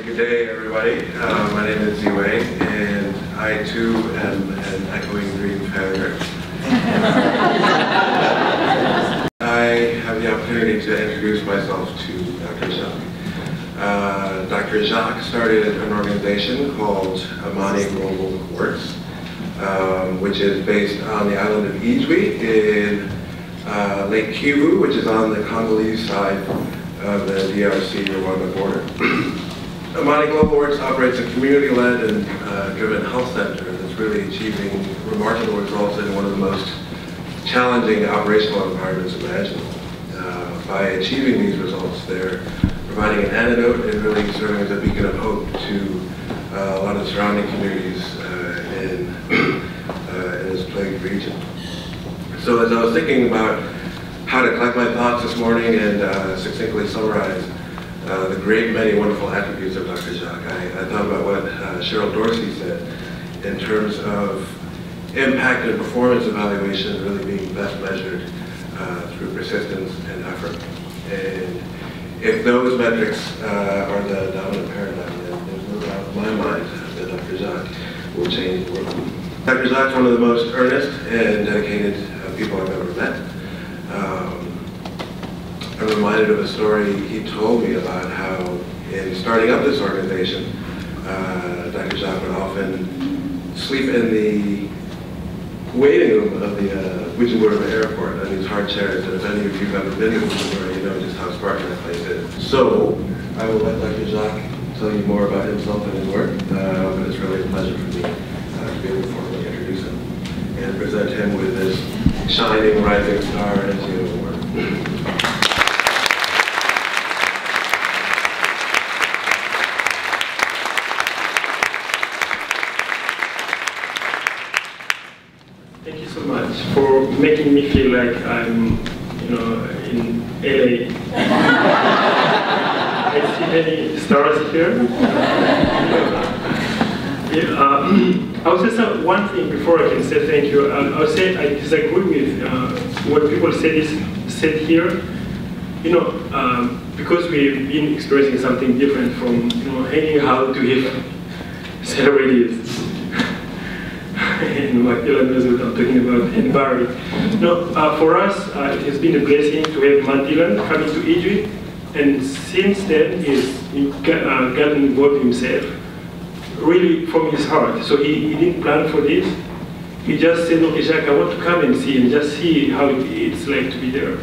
Good day, everybody. My name is Ziwei, and I too am an echoing dream failure. I have the opportunity to introduce myself to Dr. Jacques. Dr. Jacques started an organization called Amani Global Courts, which is based on the island of Ijwi in Lake Kivu, which is on the Congolese side of the DRC-Rwanda border. Amani Global Works operates a community-led and driven health center that's really achieving remarkable results in one of the most challenging operational environments imaginable. By achieving these results, they're providing an antidote and really serving as a beacon of hope to a lot of surrounding communities in this plagued region. So as I was thinking about how to collect my thoughts this morning and succinctly summarize the great many wonderful attributes of Dr. Jacques, I thought about what Cheryl Dorsey said in terms of impact and performance evaluation really being best measured through persistence and effort. And if those metrics are the dominant paradigm, then there's no doubt in my mind that Dr. Jacques will change the world. Dr. Jacques is one of the most earnest and dedicated people I've ever met. I'm reminded of a story he told me about how in starting up this organization, Dr. Jacques would often sleep in the waiting room of the Bujumbura airport on these hard chairs. And if any of you have ever been to Bujumbura, you know just how spartan that place is. So I will let Dr. Jacques tell you more about himself and his work, but it's really a pleasure for me to be able to formally introduce him and present him with this shining rising star NGO award. Thank you so much for making me feel like I'm, in LA. I see many stars here. I would say one thing before I can say thank you. I would say I disagree with what people said here. Because we've been experiencing something different from hanging out with celebrities. And what Dylan knows what I'm talking about, and Barry. For us, it has been a blessing to have Matt Dillon coming to Ijwi, and since then he's gotten involved himself, really from his heart. So he didn't plan for this. He just said, okay, Jacques, I want to come and see, and just see how it's like to be there.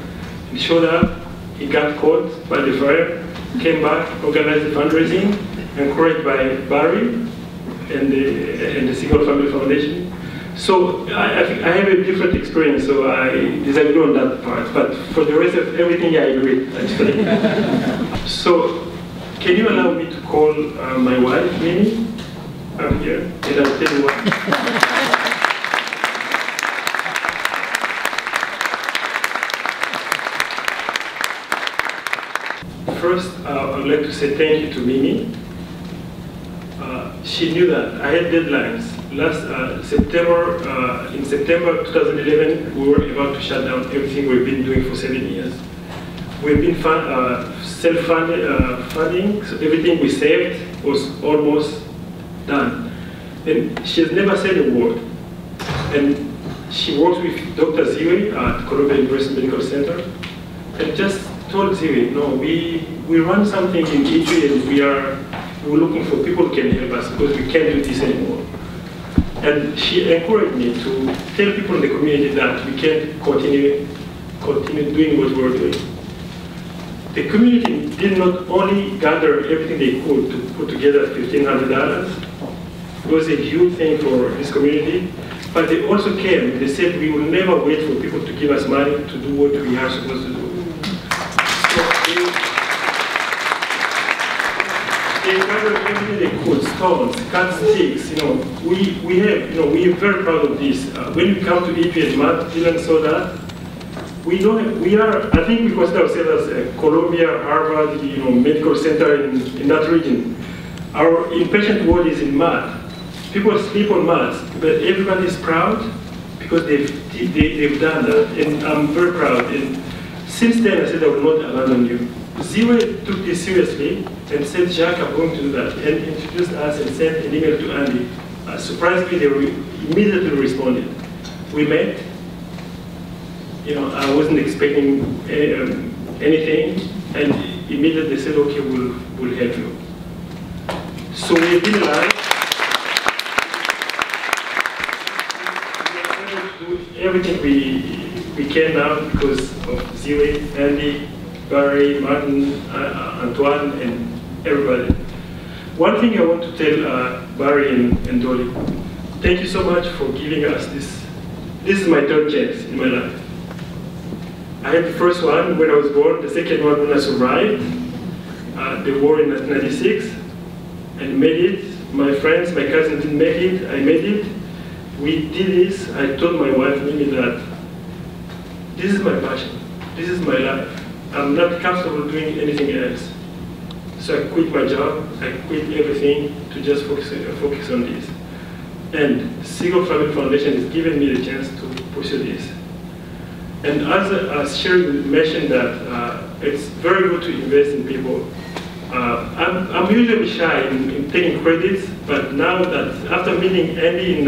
He showed up, he got caught by the fire, came back, organized the fundraising, encouraged by Barry and the Single Family Foundation. So I have a different experience, so I disagree on that part. But for the rest of everything, I agree, actually. So can you allow me to call my wife, Mimi? I'm here, and I'll tell you what. First, I would like to say thank you to Mimi. She knew that I had deadlines. In September 2011, we were about to shut down everything we've been doing for 7 years. We've been self-funding, so everything we saved was almost done. And she has never said a word. And she works with Dr. Ziwei at Columbia University Medical Center, and just told Ziwei, no, we run something in Ijwi, and we're looking for people who can help us because we can't do this anymore. And she encouraged me to tell people in the community that we can't continue doing what we're doing. The community did not only gather everything they could to put together $1,500. It was a huge thing for this community, but they also came. They said we will never wait for people to give us money to do what we are supposed to do. They gathered everything they could, stones, cut sticks. We are very proud of this. When we come to Ijwi and Matt Dillon saw that, I think we consider ourselves as a Columbia, Harvard, medical center in that region. Our inpatient ward is in mud. People sleep on mats, but everybody is proud because they've done that, and I'm very proud. And since then, I said I will not abandon you. Zero took this seriously and said, Jacques, I'm going to do that, and introduced us and sent an email to Andy. Surprisingly, they immediately responded. We met. I wasn't expecting anything, and immediately they said, okay, we'll help you. So we've been alive. We do everything we can now because of Ziwe, Andy, Barry, Martin, Antoine, and everybody. One thing I want to tell Barry and Dolly, thank you so much for giving us this. This is my third chance in my life. I had the first one when I was born, the second one when I survived the war in 1996 and made it. My friends, my cousin didn't make it, I made it. We did this. I told my wife, Mimi, that this is my passion, this is my life. I'm not comfortable doing anything else. So I quit my job, I quit everything to just focus on this. And Segal Family Foundation has given me the chance to pursue this. And as Sherry mentioned that it's very good to invest in people. I'm usually shy in taking credits, but now that after meeting Andy in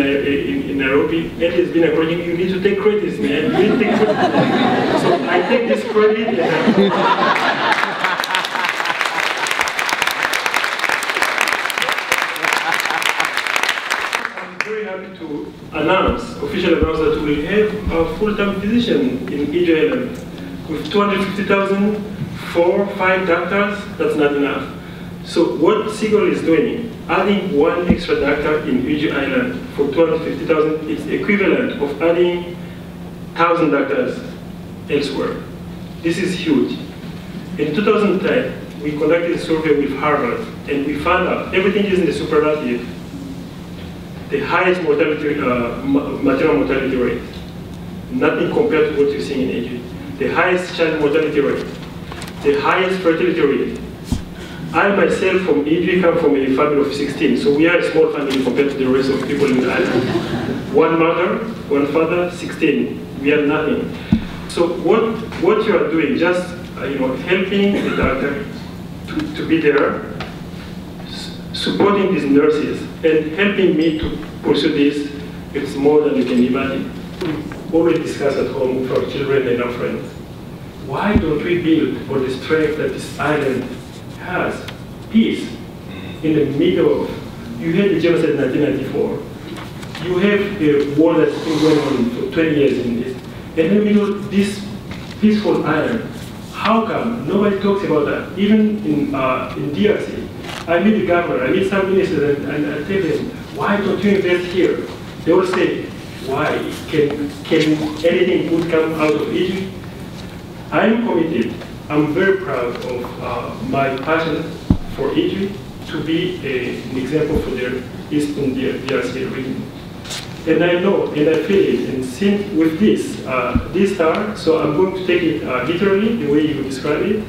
Nairobi, Andy has been encouraging you need to take credits, man. You need to take credits. So I take this credit and I'm very happy to officially announce that we will have a full-time physician in Ijo Island. With 250,000 for 5 doctors, that's not enough. So what Segal is doing, adding 1 extra doctor in Ijo Island for 250,000 is equivalent of adding 1,000 doctors elsewhere. This is huge. In 2010, we conducted a survey with Harvard, and we found out everything is in the superlative. The highest mortality, maternal mortality rate. Nothing compared to what you're seeing in Egypt. The highest child mortality rate. The highest fertility rate. I myself from Egypt come from a family of 16, so we are a small family compared to the rest of people in the island. 1 mother, 1 father, 16. We are nothing. So what you are doing, just helping the doctor to be there, supporting these nurses, and helping me to pursue this, it's more than you can imagine. We always discuss at home with our children and our friends. Why don't we build on the strength that this island has? Peace in the middle of, you had the genocide in 1994. You have a war that's been going on for 20 years in this. And in the middle of this peaceful island, how come nobody talks about that? Even in DRC, I meet the governor, I meet some ministers, and I tell them, why don't you invest here? They all say, why? Can anything good come out of Egypt? I'm committed. I'm very proud of my passion for Egypt to be an example for the Eastern DRC region. And I know, and I feel it, and since with this star, so I'm going to take it literally, the way you describe it.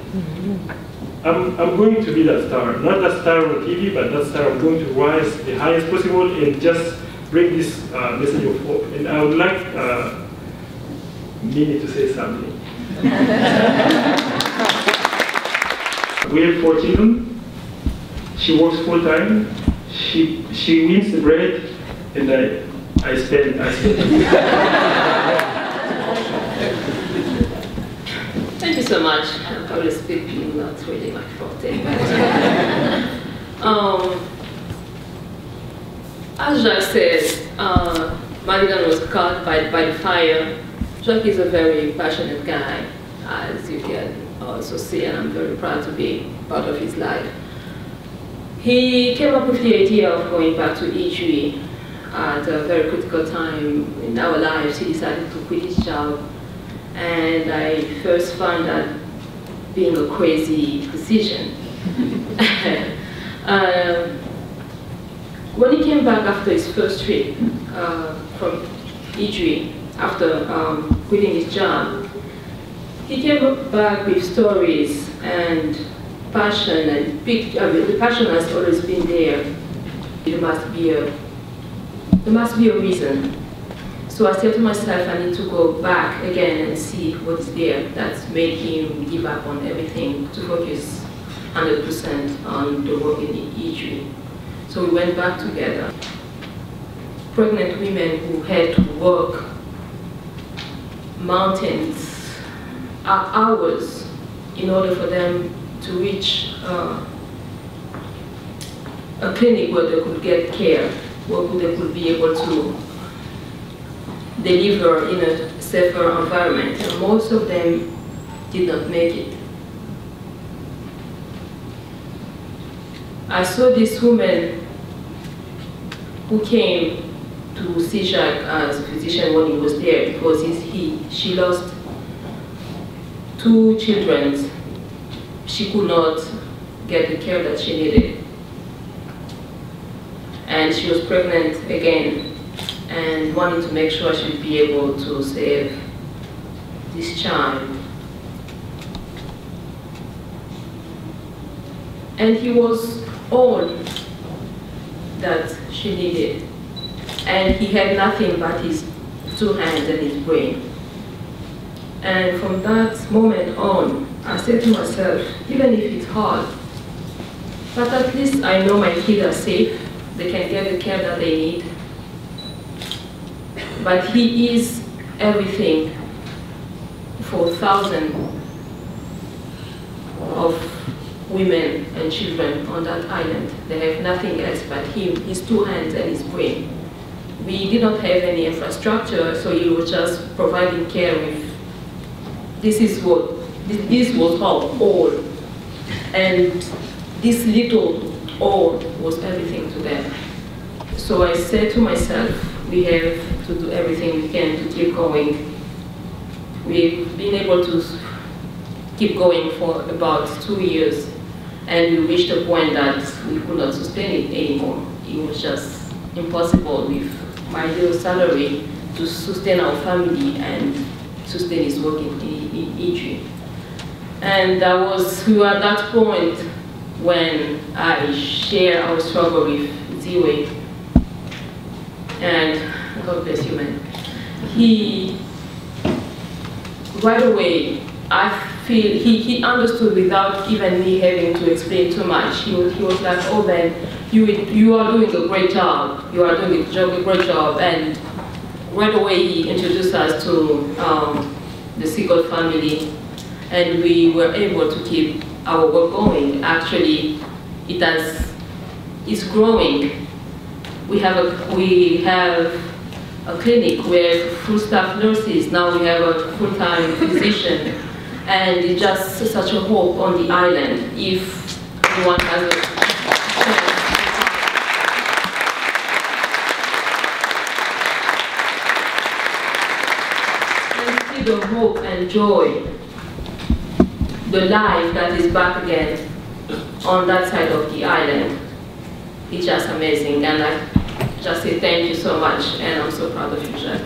I'm going to be that star, not that star on TV, but that star I'm going to rise the highest possible and just bring this message of hope. And I would like Mimi to say something. We have 4 children. She works full time. She wins the bread, and I spend. Thank you so much. Public speaking, not really my forte. As Jacques said, Madigan was caught by the fire. Jacques is a very passionate guy, as you can also see, and I'm very proud to be part of his life. He came up with the idea of going back to Ijwi at a very critical time in our lives. He decided to quit his job, and I first found that being a crazy decision. When he came back after his first trip from Ijwi, after quitting his job, he came back with stories and passion, and the passion has always been there. There must be a reason. So I said to myself, I need to go back again and see what's there that's made him give up on everything to focus 100% on the work in the EG. So we went back together. Pregnant women who had to work mountains, hours, in order for them to reach a clinic where they could get care, where they could be able to deliver in a safer environment. And most of them did not make it. I saw this woman who came to see Jacques as a physician when he was there because she lost 2 children. She could not get the care that she needed. And she was pregnant again and wanted to make sure she would be able to save this child. And he was all that she needed. And he had nothing but his 2 hands and his brain. And from that moment on, I said to myself, even if it's hard, but at least I know my kids are safe, they can get the care that they need. But he is everything for thousands of women and children on that island. They have nothing else but him, his 2 hands and his brain. We did not have any infrastructure, so he was just providing care with, this was all. And this little all was everything to them. So I said to myself, we have to do everything we can to keep going. We've been able to keep going for about 2 years, and we reached a point that we could not sustain it anymore. It was just impossible with my little salary to sustain our family and sustain his work in EG. And we were at that point when I shared our struggle with Ziwe. And God bless you, man. Right away, I feel he understood without even me having to explain too much. He was like, oh man, you are doing a great job. You are doing a great job. And right away he introduced us to the Seagull family, and we were able to keep our work going. Actually, it's growing. We have a clinic where full staff nurses. Now we have a full-time physician, and it's just such a hope on the island if anyone has a chance. And see the hope and joy, the life that is back again on that side of the island. It's just amazing, and I just say thank you so much, and I'm so proud of you, Jacques.